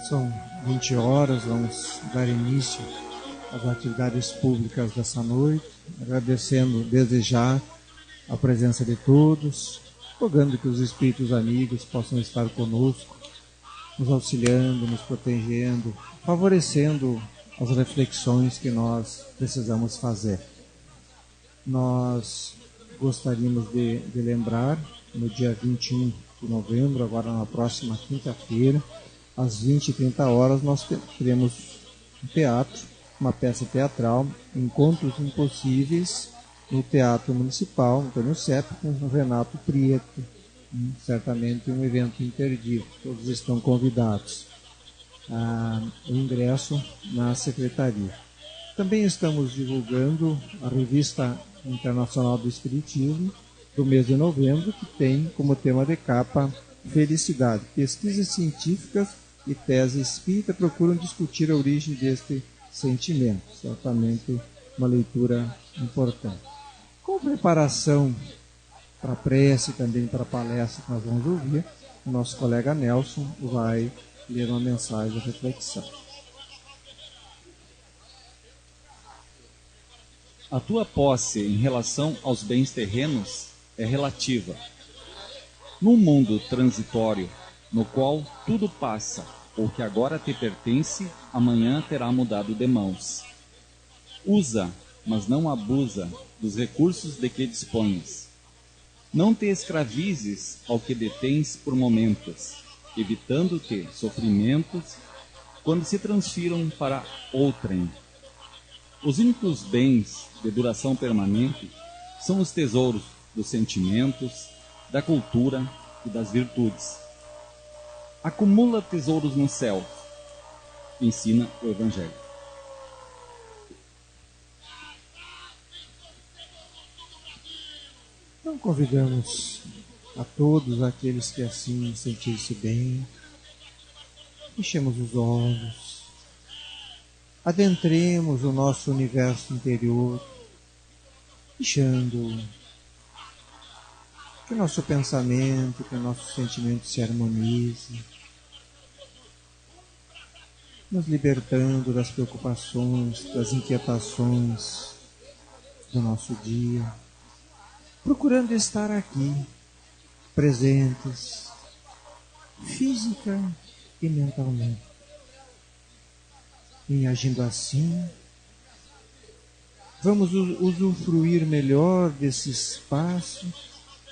São 20 horas, vamos dar início às atividades públicas dessa noite, agradecendo desde já a presença de todos, rogando que os espíritos amigos possam estar conosco, nos auxiliando, nos protegendo, favorecendo as reflexões que nós precisamos fazer. Nós gostaríamos de lembrar, no dia 21 de novembro, agora na próxima quinta-feira, às 20h30, nós teremos um teatro, uma peça teatral, Encontros Impossíveis, no Teatro Municipal, Antônio Sepp, com o Renato Prieto. Certamente um evento imperdível, todos estão convidados. O ingresso na secretaria. Também estamos divulgando a Revista Internacional do Espiritismo, do mês de novembro, que tem como tema de capa Felicidade. Pesquisas científicas e tese espírita procuram discutir a origem deste sentimento. Certamente uma leitura importante. Com preparação para a prece e também para a palestra que nós vamos ouvir, o nosso colega Nelson vai ler uma mensagem de reflexão. A tua posse em relação aos bens terrenos é relativa. Num mundo transitório, no qual tudo passa, ou que agora te pertence, amanhã terá mudado de mãos. Usa, mas não abusa, dos recursos de que dispões. Não te escravizes ao que detens por momentos, evitando-te sofrimentos quando se transfiram para outrem. Os únicos bens de duração permanente são os tesouros dos sentimentos, da cultura e das virtudes. Acumula tesouros no céu, ensina o Evangelho. Então convidamos a todos aqueles que assim sentirem-se bem, fechemos os olhos, adentremos o nosso universo interior, deixando que o nosso pensamento, que o nosso sentimento se harmonize, nos libertando das preocupações, das inquietações do nosso dia, procurando estar aqui, presentes, física e mentalmente. E agindo assim, vamos usufruir melhor desse espaço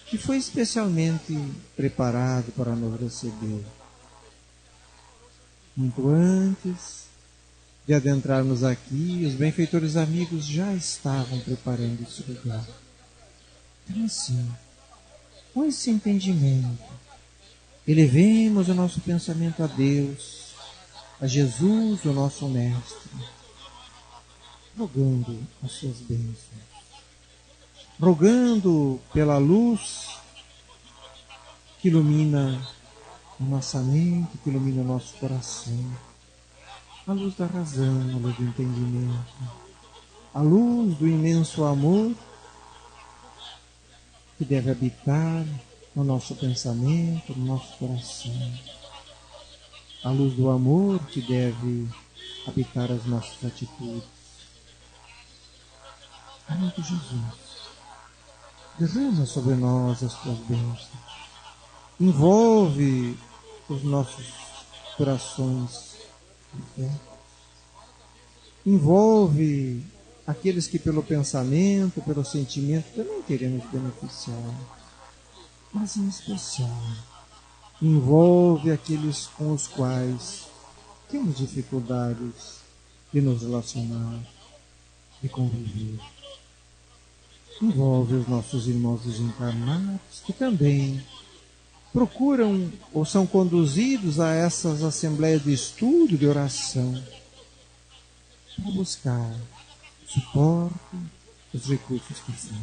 que foi especialmente preparado para nos receber. Muito antes de adentrarmos aqui, os benfeitores amigos já estavam preparando esse lugar. Então assim, com esse entendimento, elevemos o nosso pensamento a Deus, a Jesus, o nosso Mestre, rogando as suas bênçãos, rogando pela luz que ilumina a nossa mente, que ilumina o nosso coração, a luz da razão, a luz do entendimento, a luz do imenso amor que deve habitar no nosso pensamento, no nosso coração, a luz do amor que deve habitar as nossas atitudes. Amém de Jesus, derrama sobre nós as tuas bênçãos, envolve os nossos corações de fé, envolve aqueles que pelo pensamento, pelo sentimento também queremos beneficiar, mas em especial envolve aqueles com os quais temos dificuldades de nos relacionar, de conviver. Envolve os nossos irmãos desencarnados que também procuram ou são conduzidos a essas assembleias de estudo, de oração, para buscar suporte, os recursos que faltam.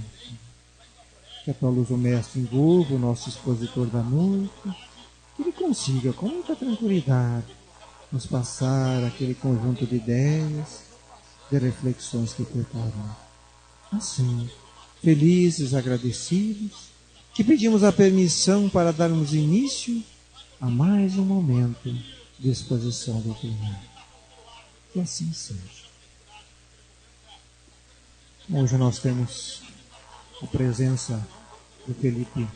Que a tua luz, o Mestre, envolva o nosso expositor da noite, que ele consiga, com muita tranquilidade, nos passar aquele conjunto de ideias, de reflexões que preparou. Assim, felizes, agradecidos, te pedimos a permissão para darmos início a mais um momento disposição doutrinária. Que assim seja. Hoje nós temos a presença do Felipe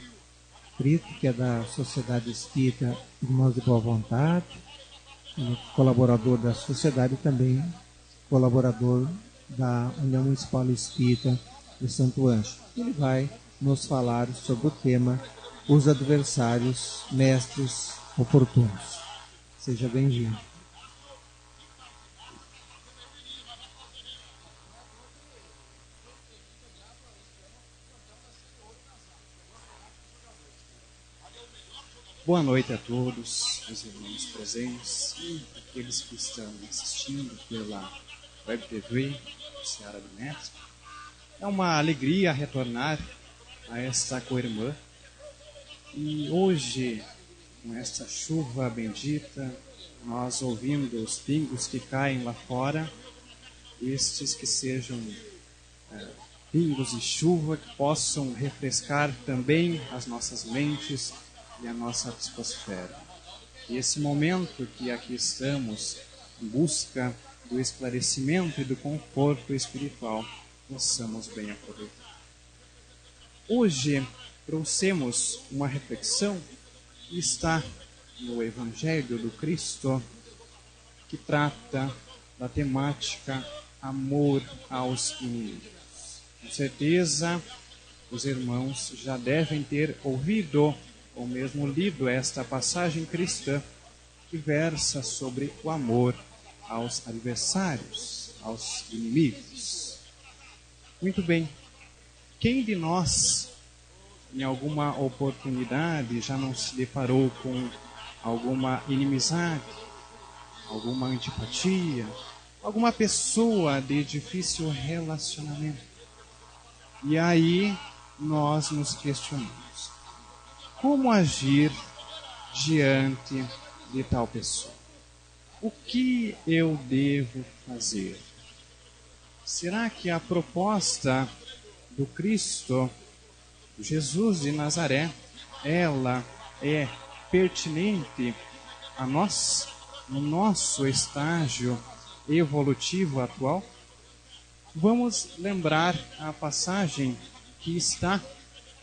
Brito, que é da Sociedade Espírita Irmãos de Boa Vontade, colaborador da sociedade e também colaborador da União Municipal Espírita de Santo Ângelo. Ele vai nos falar sobre o tema Os Adversários Mestres Oportunos. Seja bem-vindo. Boa noite a todos, os irmãos presentes e aqueles que estão assistindo pela Web TV, Seara do Mestre. É uma alegria retornar a esta co-irmã. E hoje, com esta chuva bendita, nós ouvindo os pingos que caem lá fora, estes que sejam pingos de chuva que possam refrescar também as nossas mentes e a nossa psicosfera. E esse momento que aqui estamos em busca do esclarecimento e do conforto espiritual, possamos bem aproveitar. Hoje trouxemos uma reflexão que está no Evangelho do Cristo, que trata da temática amor aos inimigos. Com certeza, os irmãos já devem ter ouvido ou mesmo lido esta passagem cristã que versa sobre o amor aos adversários, aos inimigos. Muito bem, quem de nós, em alguma oportunidade, já não se deparou com alguma inimizade, alguma antipatia, alguma pessoa de difícil relacionamento? E aí nós nos questionamos: como agir diante de tal pessoa? O que eu devo fazer? Será que a proposta do Cristo, Jesus de Nazaré, ela é pertinente a nós, no nosso estágio evolutivo atual? Vamos lembrar a passagem que está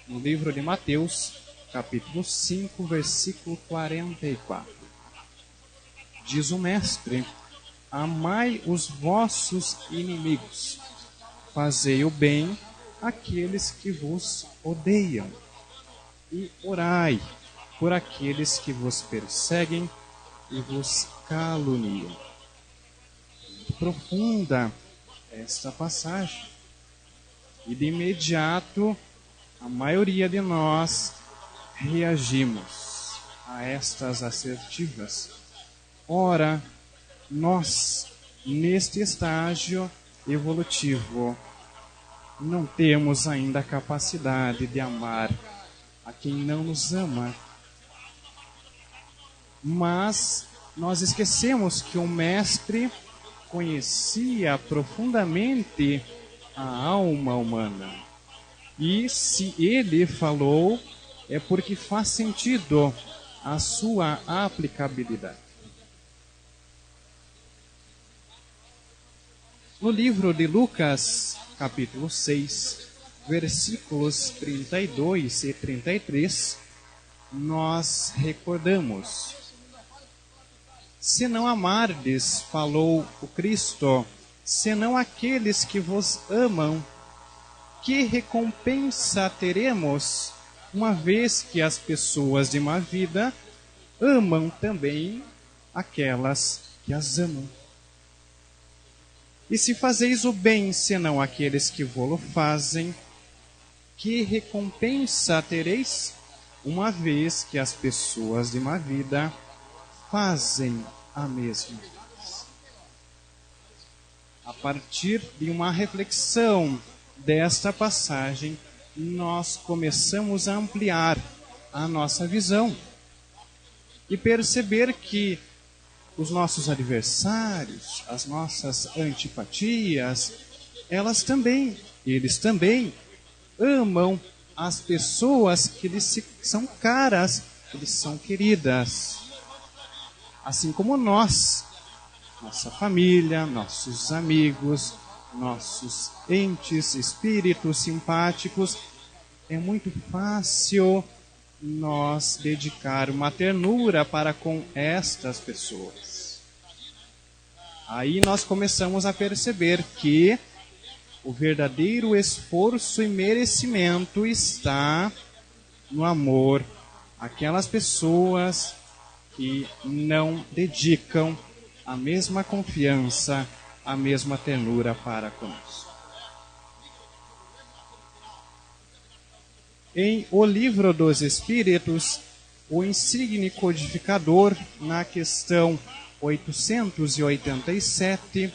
no livro de Mateus, capítulo 5, versículo 44. Diz o Mestre: amai os vossos inimigos, fazei o bem àqueles que vos odeiam, e orai por aqueles que vos perseguem e vos caluniam. Muito profunda esta passagem. E de imediato, a maioria de nós reagimos a estas assertivas. Ora, nós, neste estágio evolutivo, não temos ainda a capacidade de amar a quem não nos ama. Mas nós esquecemos que o Mestre conhecia profundamente a alma humana. E se ele falou, é porque faz sentido a sua aplicabilidade. No livro de Lucas, capítulo 6, versículos 32 e 33, nós recordamos: se não amardes, falou o Cristo, senão aqueles que vos amam, que recompensa teremos, uma vez que as pessoas de má vida amam também aquelas que as amam? E se fazeis o bem, senão aqueles que vô-lo fazem, que recompensa tereis, uma vez que as pessoas de má vida fazem a mesma coisa? A partir de uma reflexão desta passagem, nós começamos a ampliar a nossa visão e perceber que os nossos adversários, as nossas antipatias, eles também amam as pessoas que lhes são caras, que lhes são queridas. Assim como nós, nossa família, nossos amigos, nossos entes, espíritos simpáticos, é muito fácil nós dedicar uma ternura para com estas pessoas. Aí nós começamos a perceber que o verdadeiro esforço e merecimento está no amor àquelas pessoas que não dedicam a mesma confiança, a mesma ternura para conosco. Em O Livro dos Espíritos, o insigne codificador, na questão 887,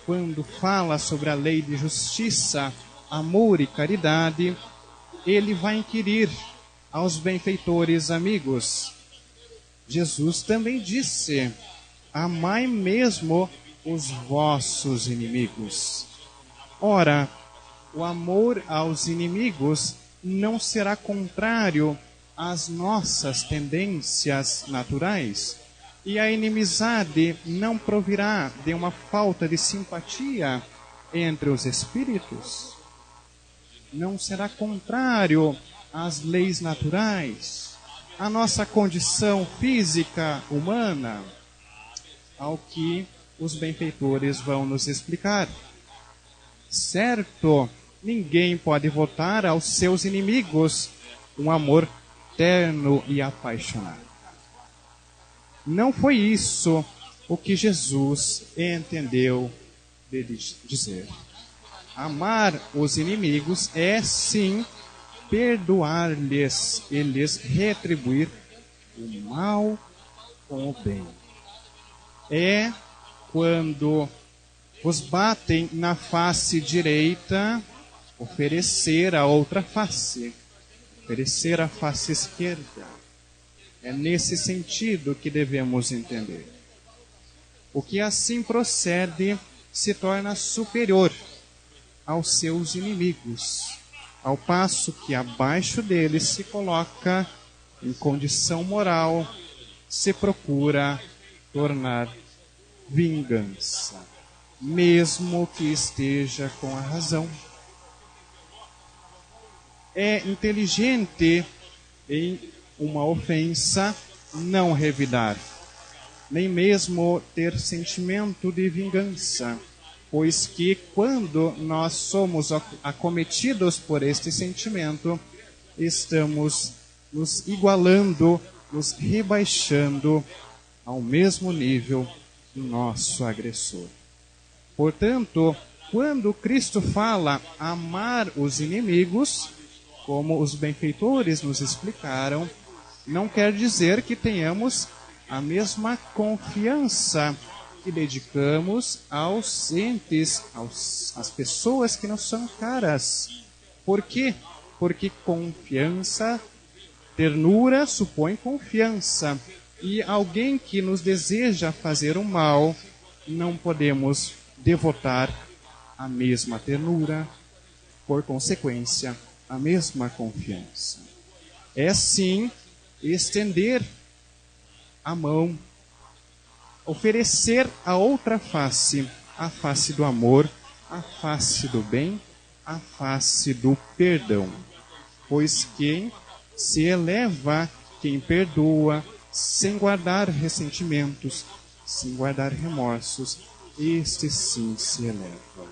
quando fala sobre a lei de justiça, amor e caridade, ele vai inquirir aos benfeitores amigos. Jesus também disse: amai mesmo os vossos inimigos. Ora, o amor aos inimigos não será contrário às nossas tendências naturais, e a inimizade não provirá de uma falta de simpatia entre os espíritos? Não será contrário às leis naturais, à nossa condição física humana, ao que os benfeitores vão nos explicar. Certo, ninguém pode votar aos seus inimigos um amor terno e apaixonado. Não foi isso o que Jesus entendeu de dizer. Amar os inimigos é sim perdoar-lhes e lhes retribuir o mal com o bem. É quando vos batem na face direita, oferecer a outra face, oferecer a face esquerda. É nesse sentido que devemos entender. O que assim procede se torna superior aos seus inimigos, ao passo que abaixo deles se coloca em condição moral, se procura tornar vingança, mesmo que esteja com a razão. É inteligente em uma ofensa não revidar, nem mesmo ter sentimento de vingança, pois que quando nós somos acometidos por este sentimento, estamos nos igualando, nos rebaixando ao mesmo nível do nosso agressor. Portanto, quando Cristo fala amar os inimigos, como os benfeitores nos explicaram, não quer dizer que tenhamos a mesma confiança que dedicamos aos entes, às pessoas que nos são caras. Por quê? Porque confiança, ternura supõe confiança. E alguém que nos deseja fazer o mal, não podemos devotar a mesma ternura, por consequência, a mesma confiança. É sim estender a mão, oferecer a outra face, a face do amor, a face do bem, a face do perdão. Pois quem se eleva, quem perdoa, sem guardar ressentimentos, sem guardar remorsos, este sim se eleva.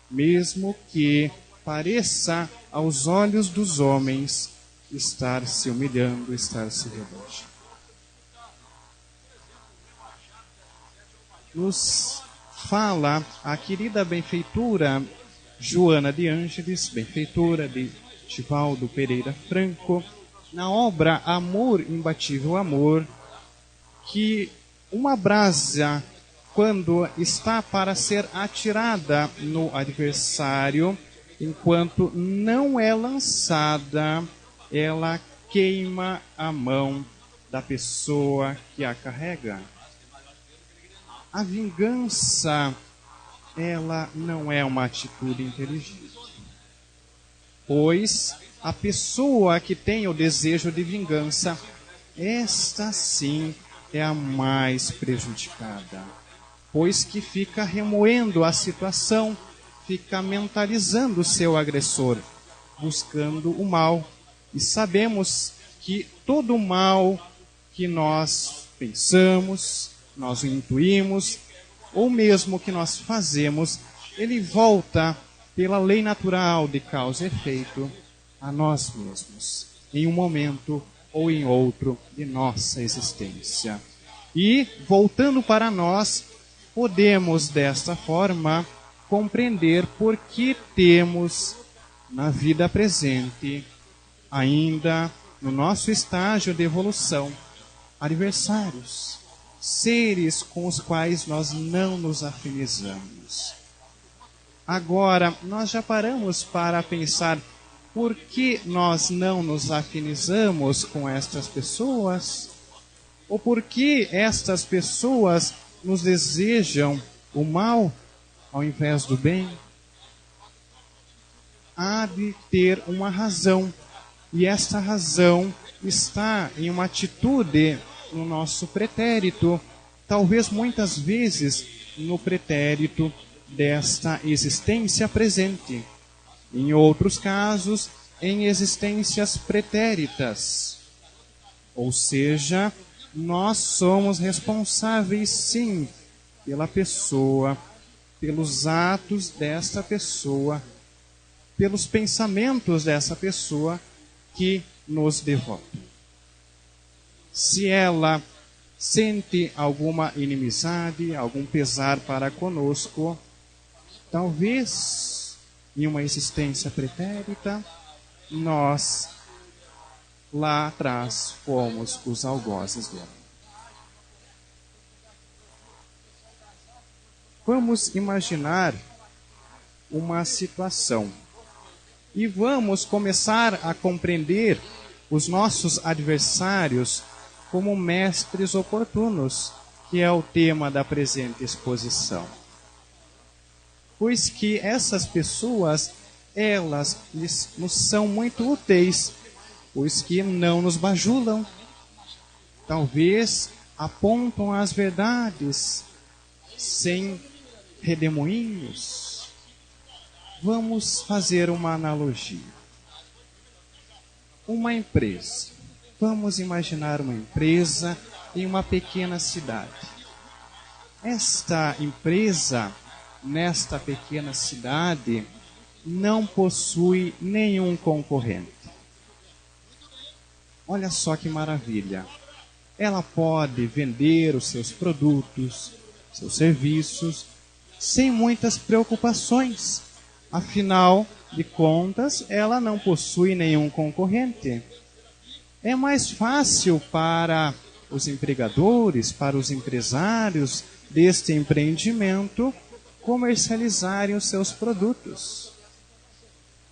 Mesmo que pareça aos olhos dos homens estar se humilhando, estar se rebaixando. Nos fala a querida benfeitura Joana de Ângeles, benfeitora de Divaldo Pereira Franco, na obra Amor, Imbatível Amor, que uma brasa, quando está para ser atirada no adversário, enquanto não é lançada, ela queima a mão da pessoa que a carrega. A vingança, ela não é uma atitude inteligente, pois a pessoa que tem o desejo de vingança, esta sim é a mais prejudicada, pois que fica remoendo a situação, fica mentalizando o seu agressor, buscando o mal. E sabemos que todo o mal que nós pensamos, nós intuímos, ou mesmo que nós fazemos, ele volta pela lei natural de causa e efeito a nós mesmos, em um momento ou em outro de nossa existência. E, voltando para nós, podemos desta forma compreender por que temos na vida presente, ainda no nosso estágio de evolução, adversários, seres com os quais nós não nos afinizamos. Agora, nós já paramos para pensar por que nós não nos afinizamos com estas pessoas? Ou por que estas pessoas nos desejam o mal ao invés do bem? Há de ter uma razão, e esta razão está em uma atitude no nosso pretérito, talvez muitas vezes no pretérito desta existência presente. Em outros casos, em existências pretéritas. Ou seja, nós somos responsáveis, sim, pela pessoa, pelos atos desta pessoa, pelos pensamentos dessa pessoa que nos devotam. Se ela sente alguma inimizade, algum pesar para conosco, talvez em uma existência pretérita, nós lá atrás fomos os algozes dela. Vamos imaginar uma situação e vamos começar a compreender os nossos adversários como mestres oportunos, que é o tema da presente exposição. Pois que essas pessoas, elas nos são muito úteis, pois que não nos bajulam, talvez apontam as verdades sem redemoinhos. Vamos fazer uma analogia. Uma empresa. Vamos imaginar uma empresa em uma pequena cidade. Esta empresa, nesta pequena cidade, não possui nenhum concorrente. Olha só que maravilha. Ela pode vender os seus produtos, seus serviços, sem muitas preocupações. Afinal de contas, ela não possui nenhum concorrente. É mais fácil para os empregadores, para os empresários deste empreendimento comercializarem os seus produtos.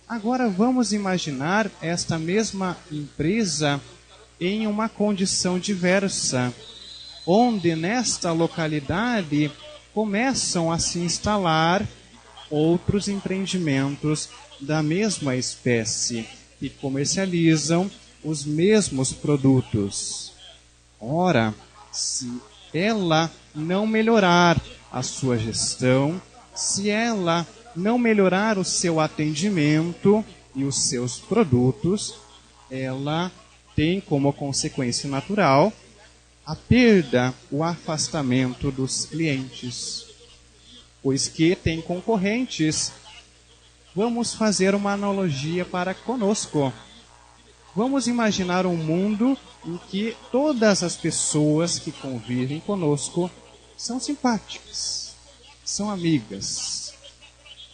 Agora vamos imaginar esta mesma empresa em uma condição diversa, onde nesta localidade começam a se instalar outros empreendimentos da mesma espécie que comercializam os mesmos produtos. Ora, se ela não melhorar a sua gestão, se ela não melhorar o seu atendimento e os seus produtos, ela tem como consequência natural a perda, o afastamento dos clientes, pois que tem concorrentes. Vamos fazer uma analogia para conosco. Vamos imaginar um mundo em que todas as pessoas que convivem conosco são simpáticas, são amigas,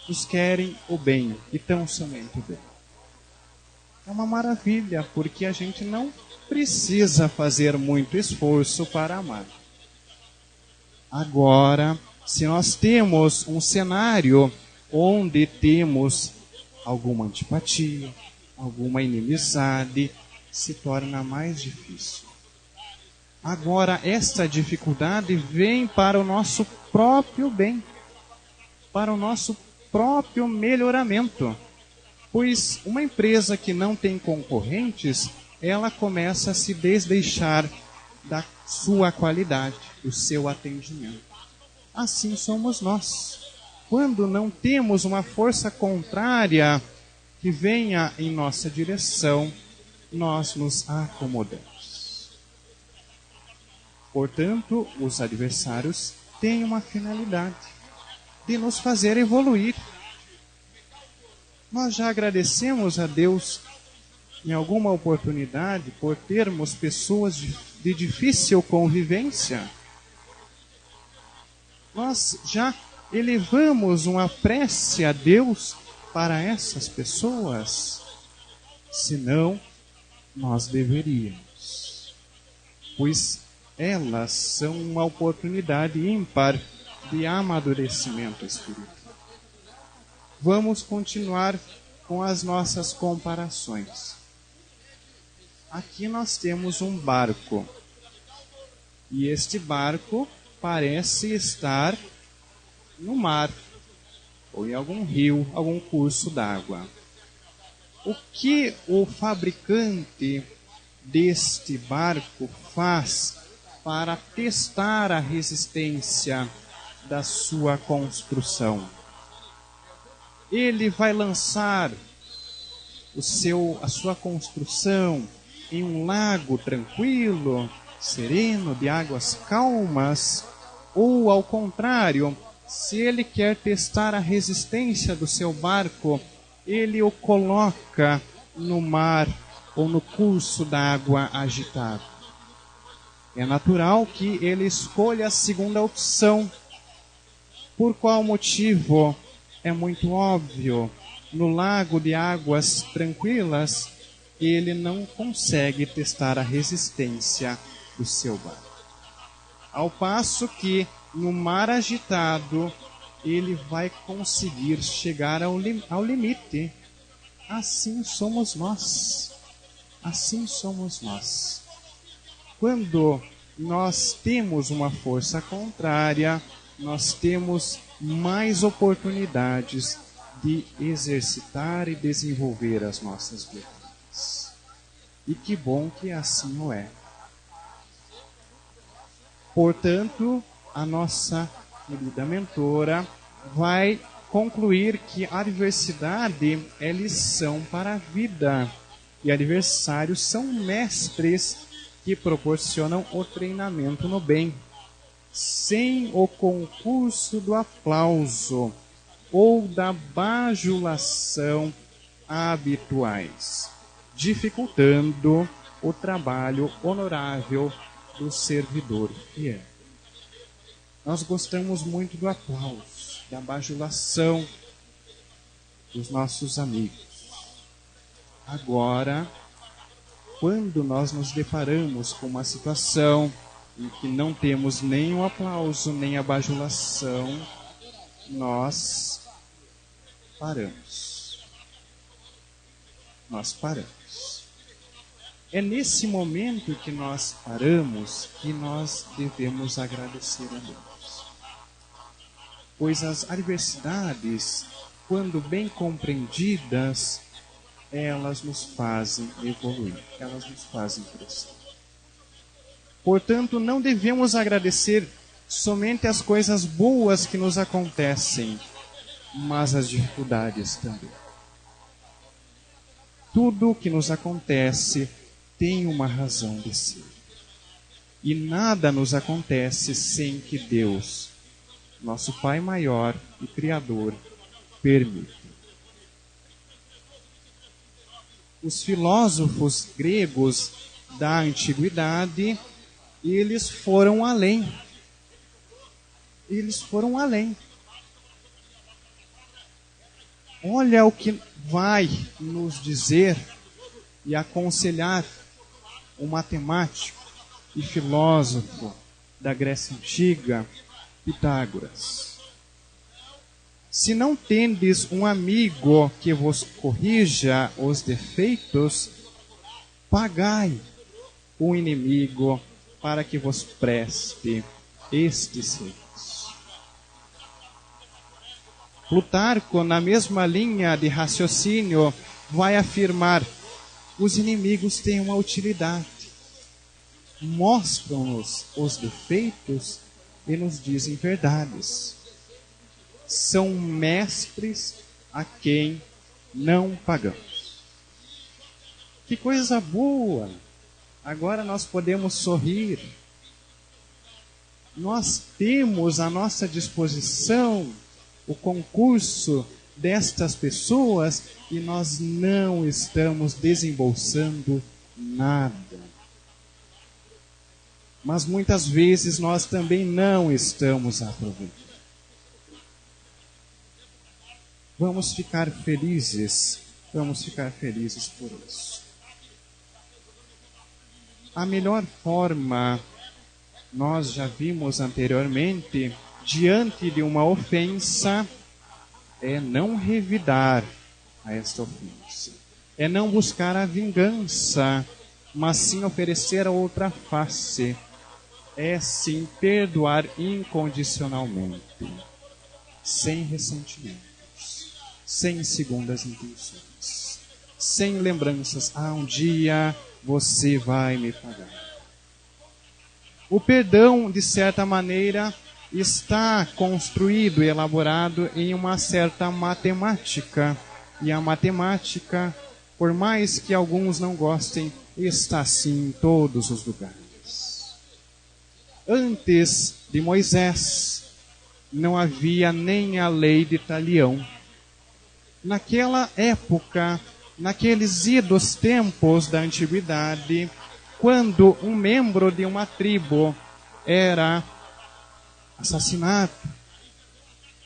nos querem o bem e tão somente o bem. É uma maravilha, porque a gente não precisa fazer muito esforço para amar. Agora, se nós temos um cenário onde temos alguma antipatia, alguma inimizade, se torna mais difícil. Agora, esta dificuldade vem para o nosso próprio bem, para o nosso próprio melhoramento. Pois uma empresa que não tem concorrentes, ela começa a se desleixar, da sua qualidade, do seu atendimento. Assim somos nós. Quando não temos uma força contrária que venha em nossa direção, nós nos acomodamos. Portanto, os adversários têm uma finalidade de nos fazer evoluir. Nós já agradecemos a Deus em alguma oportunidade por termos pessoas de difícil convivência. Nós já elevamos uma prece a Deus para essas pessoas. Senão, nós deveríamos, pois elas são uma oportunidade ímpar de amadurecimento espiritual. Vamos continuar com as nossas comparações. Aqui nós temos um barco, e este barco parece estar no mar, ou em algum rio, algum curso d'água. O que o fabricante deste barco faz para testar a resistência da sua construção? Ele vai lançar a sua construção em um lago tranquilo, sereno, de águas calmas, ou ao contrário, se ele quer testar a resistência do seu barco, ele o coloca no mar ou no curso d'água agitado. É natural que ele escolha a segunda opção. Por qual motivo? É muito óbvio. No lago de águas tranquilas, ele não consegue testar a resistência do seu barco. Ao passo que, no mar agitado, ele vai conseguir chegar ao limite. Assim somos nós. Assim somos nós. Quando nós temos uma força contrária, nós temos mais oportunidades de exercitar e desenvolver as nossas virtudes. E que bom que assim o é. Portanto, a nossa querida mentora vai concluir que a adversidade é lição para a vida. E adversários são mestres que proporcionam o treinamento no bem. Sem o concurso do aplauso ou da bajulação habituais, dificultando o trabalho honorável do servidor fiel. Nós gostamos muito do aplauso, da bajulação dos nossos amigos. Agora, quando nós nos deparamos com uma situação em que não temos nem o aplauso, nem a bajulação, nós paramos. Nós paramos. É nesse momento que nós paramos que nós devemos agradecer a Deus. Pois as adversidades, quando bem compreendidas, elas nos fazem evoluir, elas nos fazem crescer. Portanto, não devemos agradecer somente as coisas boas que nos acontecem, mas as dificuldades também. Tudo o que nos acontece tem uma razão de ser. E nada nos acontece sem que Deus, nosso Pai maior e Criador, permita. Os filósofos gregos da antiguidade, eles foram além. Eles foram além. Olha o que vai nos dizer e aconselhar o matemático e filósofo da Grécia Antiga, Pitágoras. Se não tendes um amigo que vos corrija os defeitos, pagai o inimigo para que vos preste este serviço. Plutarco, na mesma linha de raciocínio, vai afirmar: os inimigos têm uma utilidade. mostram-nos os defeitos e nos dizem verdades. São mestres a quem não pagamos. Que coisa boa! Agora nós podemos sorrir. Nós temos à nossa disposição o concurso destas pessoas e nós não estamos desembolsando nada. Mas muitas vezes nós também não estamos aproveitando. Vamos ficar felizes por isso. A melhor forma, nós já vimos anteriormente, diante de uma ofensa, é não revidar a esta ofensa. É não buscar a vingança, mas sim oferecer a outra face. É sim perdoar incondicionalmente, sem ressentimentos, sem segundas intenções, sem lembranças. Um dia você vai me pagar. O perdão, de certa maneira, está construído e elaborado em uma certa matemática. E a matemática, por mais que alguns não gostem, está assim em todos os lugares. Antes de Moisés, não havia nem a lei de talião. Naquela época, naqueles idos tempos da antiguidade, quando um membro de uma tribo era assassinado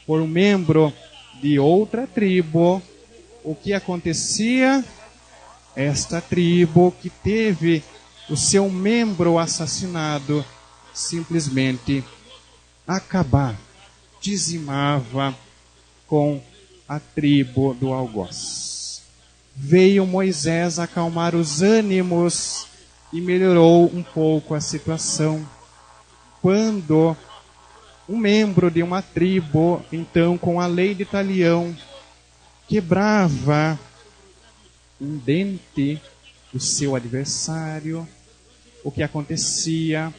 por um membro de outra tribo, o que acontecia? Esta tribo que teve o seu membro assassinado simplesmente acabava, dizimava com a tribo do algoz. Veio Moisés acalmar os ânimos e melhorou um pouco a situação. Quando um membro de uma tribo, então com a lei de talião, quebrava um dente do seu adversário, o que acontecia?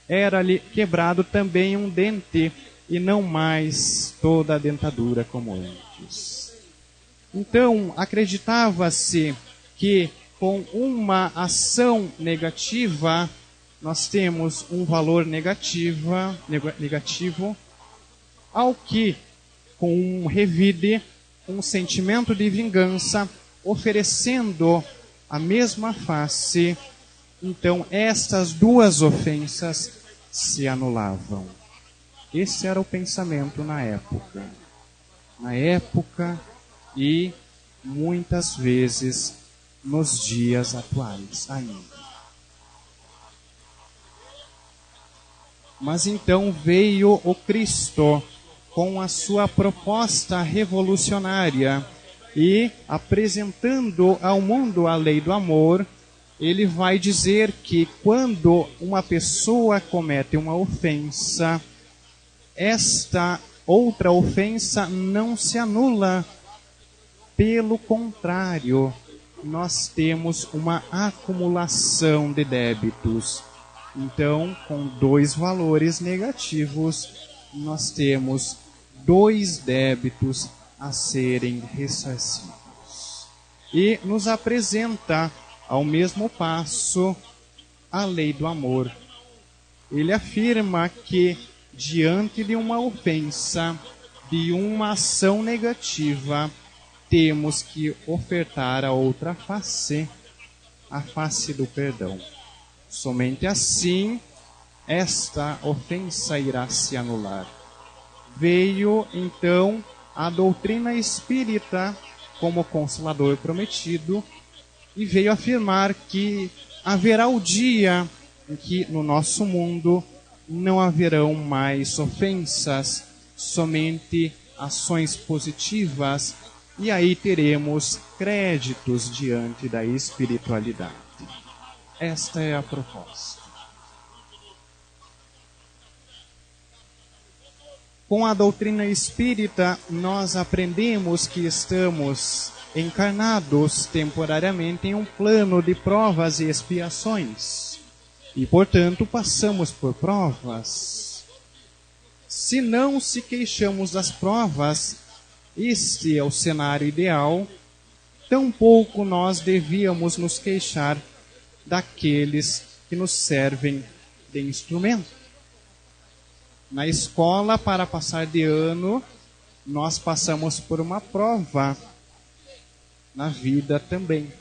Era-lhe quebrado também um dente e não mais toda a dentadura como antes. Então, acreditava-se que com uma ação negativa, nós temos um valor negativo, ao que, com um revide, um sentimento de vingança, oferecendo a mesma face, então estas duas ofensas se anulavam. Esse era o pensamento na época. Na época e muitas vezes nos dias atuais ainda. Mas então veio o Cristo com a sua proposta revolucionária e apresentando ao mundo a lei do amor. Ele vai dizer que quando uma pessoa comete uma ofensa, esta outra ofensa não se anula. Pelo contrário, nós temos uma acumulação de débitos. Então, com dois valores negativos, nós temos dois débitos a serem ressarcidos. E nos apresenta, ao mesmo passo, a lei do amor. Ele afirma que, diante de uma ofensa, de uma ação negativa, temos que ofertar a outra face, a face do perdão. Somente assim, esta ofensa irá se anular. Veio, então, a doutrina espírita como consolador prometido, e veio afirmar que haverá o dia em que no nosso mundo não haverão mais ofensas, somente ações positivas, e aí teremos créditos diante da espiritualidade. Esta é a proposta. Com a doutrina espírita, nós aprendemos que estamos encarnados temporariamente em um plano de provas e expiações. e, portanto, passamos por provas. Se não se queixamos das provas, este é o cenário ideal, tampouco nós devíamos nos queixar daqueles que nos servem de instrumento. Na escola, para passar de ano, nós passamos por uma prova. Na vida também.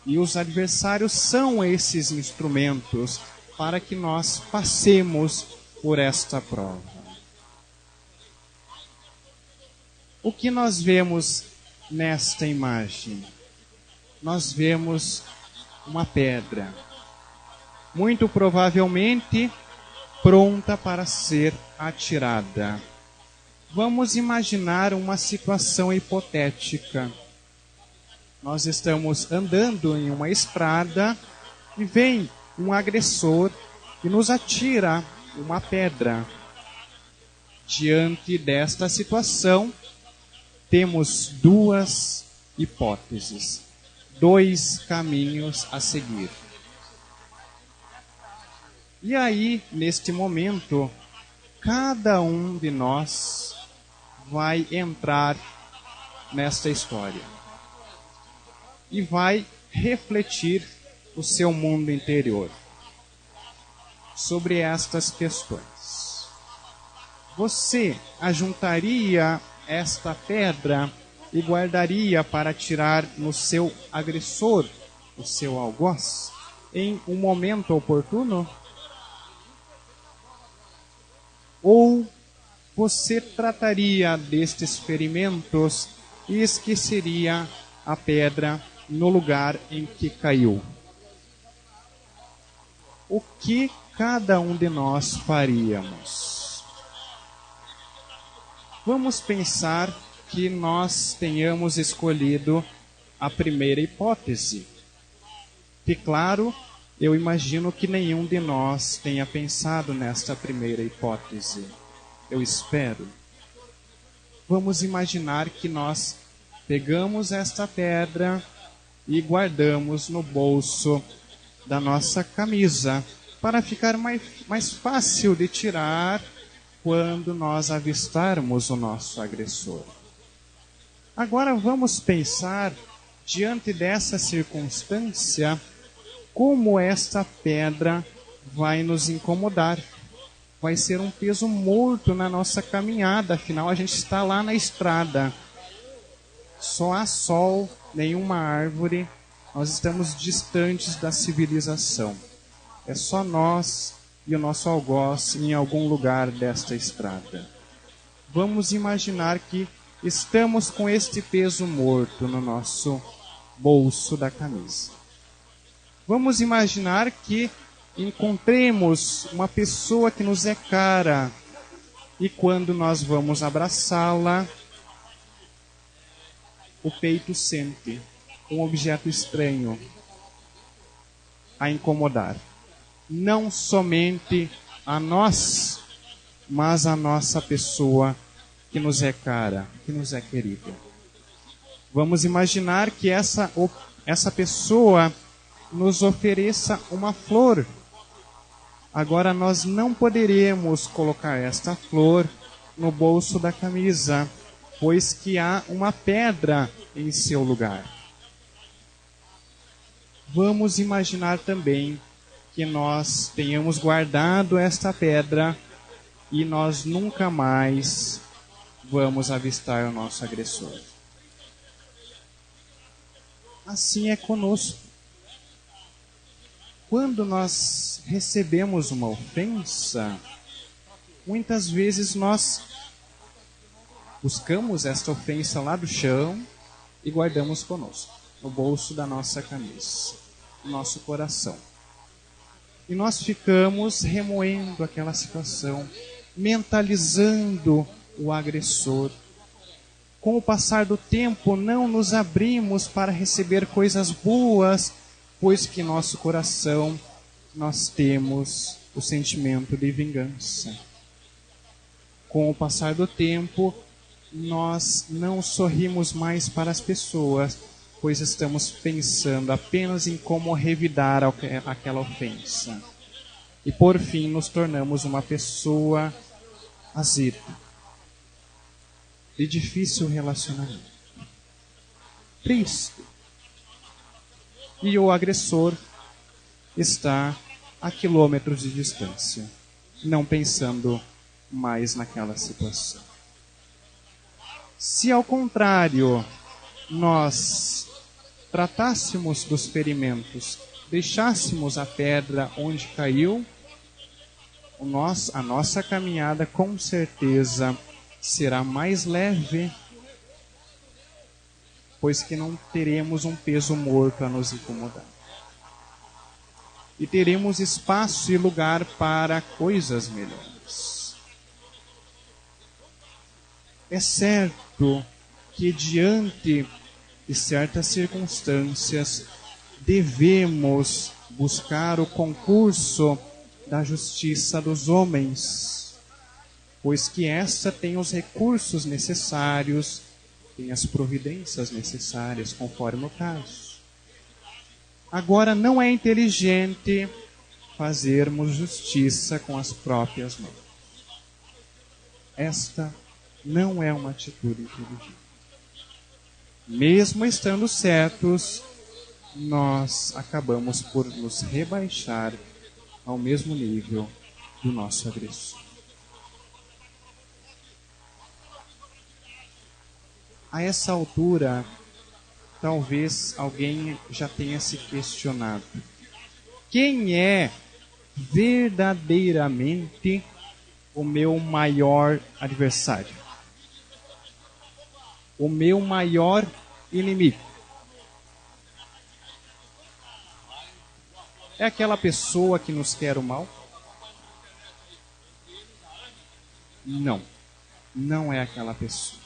E os adversários são esses instrumentos para que nós passemos por esta prova. O que nós vemos nesta imagem? Nós vemos uma pedra, muito provavelmente pronta para ser atirada. Vamos imaginar uma situação hipotética. Nós estamos andando em uma estrada e vem um agressor e nos atira uma pedra. Diante desta situação, temos duas hipóteses, dois caminhos a seguir. E aí, neste momento, cada um de nós vai entrar nesta história e vai refletir o seu mundo interior sobre estas questões. Você ajuntaria esta pedra e guardaria para atirar no seu agressor, o seu algoz, em um momento oportuno? Ou você trataria destes ferimentos e esqueceria a pedra no lugar em que caiu? O que cada um de nós faríamos? Vamos pensar que nós tenhamos escolhido a primeira hipótese. E claro, eu imagino que nenhum de nós tenha pensado nesta primeira hipótese. Eu espero. Vamos imaginar que nós pegamos esta pedra e guardamos no bolso da nossa camisa para ficar mais fácil de tirar quando nós avistarmos o nosso agressor. Agora vamos pensar, diante dessa circunstância, como esta pedra vai nos incomodar. Vai ser um peso morto na nossa caminhada, afinal a gente está lá na estrada. Só há sol, nenhuma árvore, nós estamos distantes da civilização. É só nós e o nosso algoz em algum lugar desta estrada. Vamos imaginar que estamos com este peso morto no nosso bolso da camisa. Vamos imaginar que encontremos uma pessoa que nos é cara e quando nós vamos abraçá-la, o peito sente um objeto estranho a incomodar. Não somente a nós, mas a nossa pessoa que nos é cara, que nos é querida. Vamos imaginar que essa pessoa nos ofereça uma flor. Agora nós não poderemos colocar esta flor no bolso da camisa, pois que há uma pedra em seu lugar. Vamos imaginar também que nós tenhamos guardado esta pedra e nós nunca mais vamos avistar o nosso agressor. Assim é conosco. Quando nós recebemos uma ofensa, muitas vezes nós buscamos esta ofensa lá do chão e guardamos conosco, no bolso da nossa camisa, no nosso coração. E nós ficamos remoendo aquela situação, mentalizando o agressor. Com o passar do tempo, não nos abrimos para receber coisas boas, pois que em nosso coração nós temos o sentimento de vingança. Com o passar do tempo, nós não sorrimos mais para as pessoas, pois estamos pensando apenas em como revidar aquela ofensa. E por fim nos tornamos uma pessoa azeda, de difícil relacionamento, triste. E o agressor está a quilômetros de distância, não pensando mais naquela situação. Se ao contrário, nós tratássemos dos ferimentos, deixássemos a pedra onde caiu, a nossa caminhada com certeza será mais leve, pois que não teremos um peso morto a nos incomodar. E teremos espaço e lugar para coisas melhores. É certo que diante de certas circunstâncias devemos buscar o concurso da justiça dos homens, pois que esta tem os recursos necessários, tem as providências necessárias, conforme o caso. Agora, não é inteligente fazermos justiça com as próprias mãos. Esta não é uma atitude inteligente. Mesmo estando certos, nós acabamos por nos rebaixar ao mesmo nível do nosso agressor. A essa altura, talvez alguém já tenha se questionado: quem é verdadeiramente o meu maior adversário? O meu maior inimigo? É aquela pessoa que nos quer o mal? Não, não é aquela pessoa.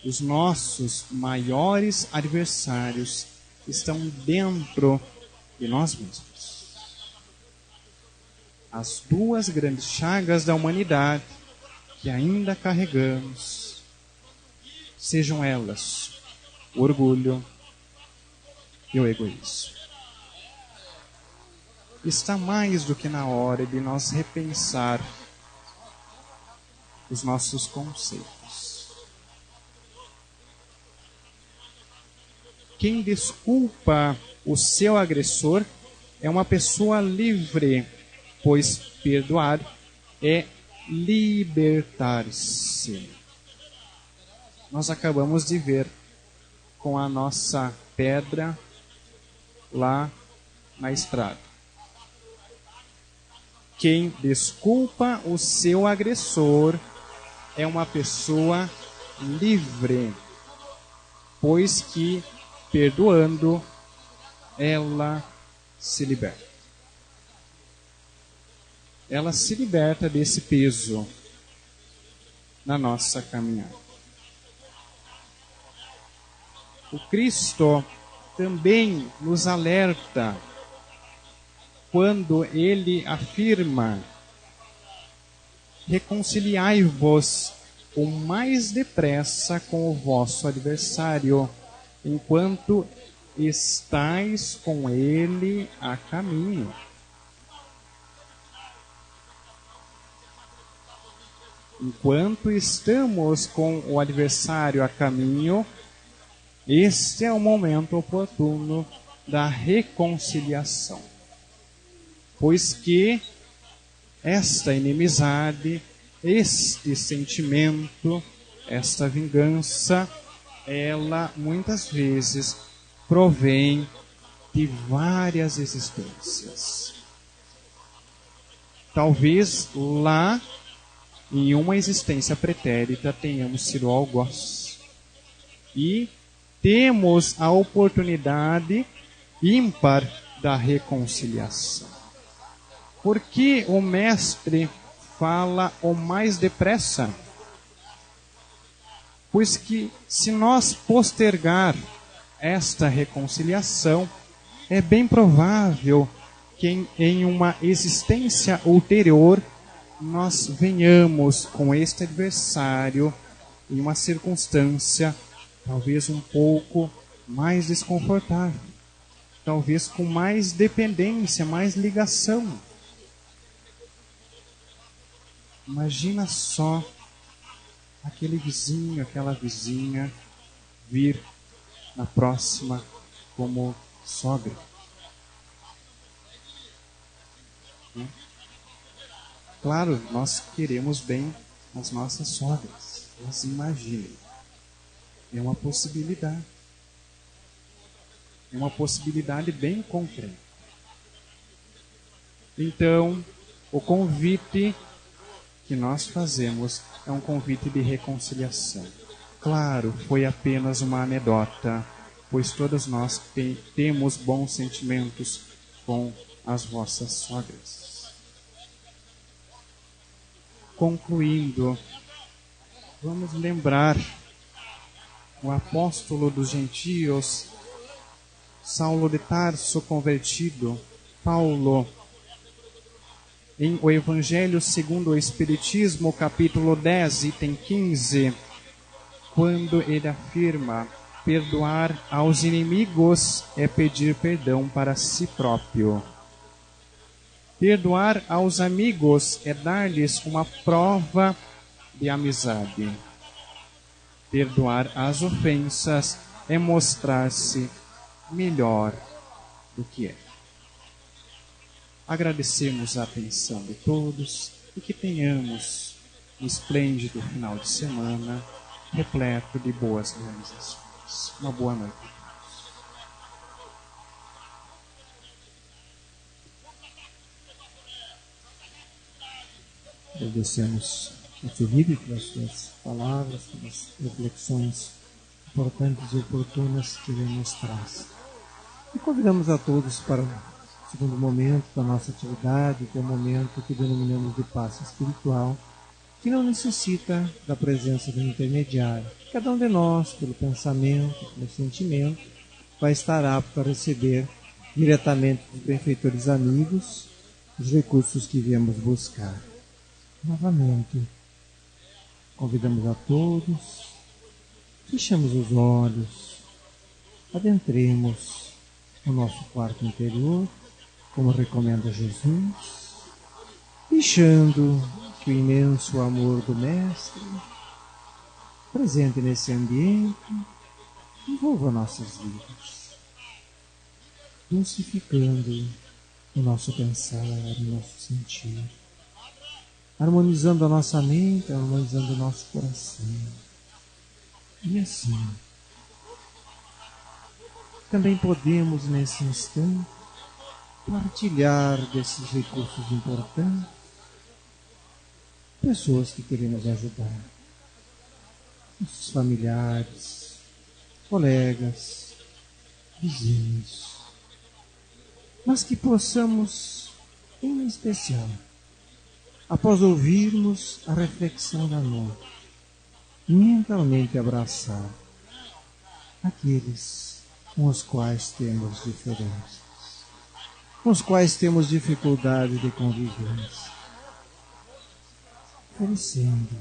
Os nossos maiores adversários estão dentro de nós mesmos. As duas grandes chagas da humanidade que ainda carregamos, sejam elas o orgulho e o egoísmo. Está mais do que na hora de nós repensar os nossos conceitos. Quem desculpa o seu agressor é uma pessoa livre, pois perdoar é libertar-se. Nós acabamos de ver com a nossa pedra lá na estrada. Quem desculpa o seu agressor é uma pessoa livre, pois que, perdoando, ela se liberta. Ela se liberta desse peso na nossa caminhada. O Cristo também nos alerta quando ele afirma: reconciliai-vos o mais depressa com o vosso adversário, enquanto estais com ele a caminho. Enquanto estamos com o adversário a caminho, este é o momento oportuno da reconciliação. Pois que esta inimizade, este sentimento, esta vingança, ela muitas vezes provém de várias existências. Talvez lá, em uma existência pretérita, tenhamos sido algoz. E temos a oportunidade ímpar da reconciliação. Por que o mestre fala o mais depressa? Pois que se nós postergar esta reconciliação, é bem provável que em uma existência ulterior nós venhamos com este adversário em uma circunstância talvez um pouco mais desconfortável, talvez com mais dependência, mais ligação. Imagina só aquele vizinho, aquela vizinha vir na próxima como sogra. Claro, nós queremos bem as nossas sogras, mas imaginem, é uma possibilidade. É uma possibilidade bem concreta. Então, o convite que nós fazemos é um convite de reconciliação. Claro, foi apenas uma anedota, pois todos nós temos bons sentimentos com as vossas sogras. Concluindo, vamos lembrar o apóstolo dos gentios, Saulo de Tarso convertido, Paulo, em o Evangelho segundo o Espiritismo, capítulo 10, item 15, quando ele afirma: perdoar aos inimigos é pedir perdão para si próprio. Perdoar aos amigos é dar-lhes uma prova de amizade. Perdoar as ofensas é mostrar-se melhor do que é. Agradecemos a atenção de todos e que tenhamos um esplêndido final de semana repleto de boas realizações. Uma boa noite. Agradecemos a Felipe pelas suas palavras, pelas reflexões importantes e oportunas que ele nos traz. E convidamos a todos para o segundo momento da nossa atividade, que é o momento que denominamos de passe espiritual, que não necessita da presença do intermediário. Cada um de nós, pelo pensamento, pelo sentimento, vai estar apto a receber diretamente dos benfeitores amigos os recursos que viemos buscar. Novamente, convidamos a todos, fechemos os olhos, adentremos o nosso quarto interior, como recomenda Jesus, deixando que o imenso amor do Mestre, presente nesse ambiente, envolva nossas vidas, dulcificando o nosso pensar, o nosso sentir, harmonizando a nossa mente, harmonizando o nosso coração. E assim, também podemos, nesse instante, partilhar desses recursos importantes, pessoas que queremos ajudar, nossos familiares, colegas, vizinhos, mas que possamos, em especial, após ouvirmos a reflexão da noite, mentalmente abraçar aqueles com os quais temos diferenças, com os quais temos dificuldade de convivência, oferecendo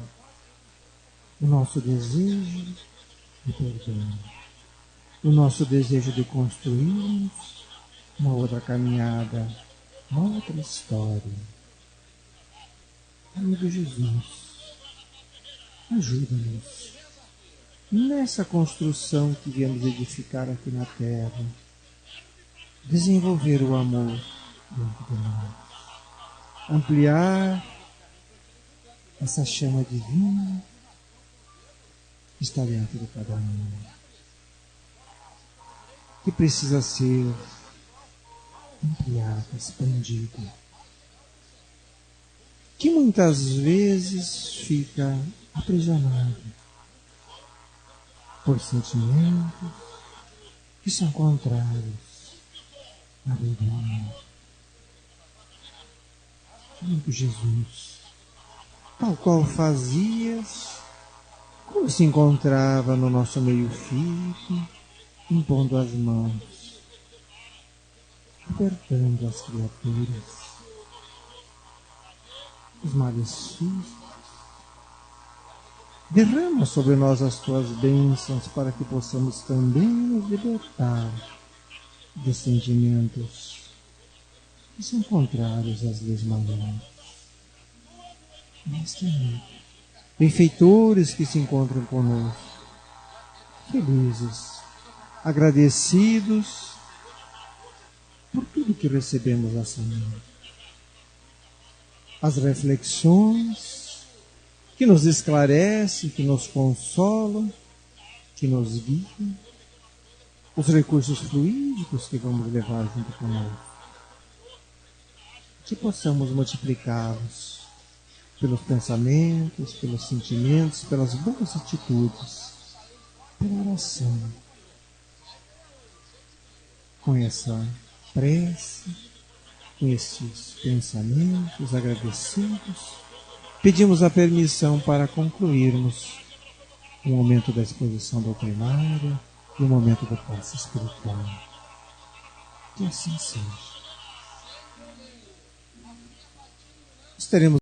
o nosso desejo de perdão, o nosso desejo de construirmos uma outra caminhada, uma outra história. Amigo Jesus, ajuda-nos nessa construção que viemos edificar aqui na terra, desenvolver o amor dentro de nós, ampliar essa chama divina que está dentro de cada um, que precisa ser ampliada, expandida, que muitas vezes fica aprisionado por sentimentos que são contrários à lei do amor. Amigo Jesus, tal qual fazias quando se encontrava no nosso meio físico, impondo as mãos, apertando as criaturas, os males físicos, Derrama sobre nós as tuas bênçãos para que possamos também nos libertar dos sentimentos que são contrários às leis maiores. Mas também benfeitores que se encontram conosco, felizes, agradecidos por tudo que recebemos nessa noite. As reflexões que nos esclarecem, que nos consolam, que nos guiam, os recursos fluídicos que vamos levar junto conosco, que possamos multiplicá-los pelos pensamentos, pelos sentimentos, pelas boas atitudes, pela oração. Com essa prece, com esses pensamentos agradecidos, pedimos a permissão para concluirmos o momento da exposição doutrinária e o momento da passe espiritual. Que assim seja. Estaremos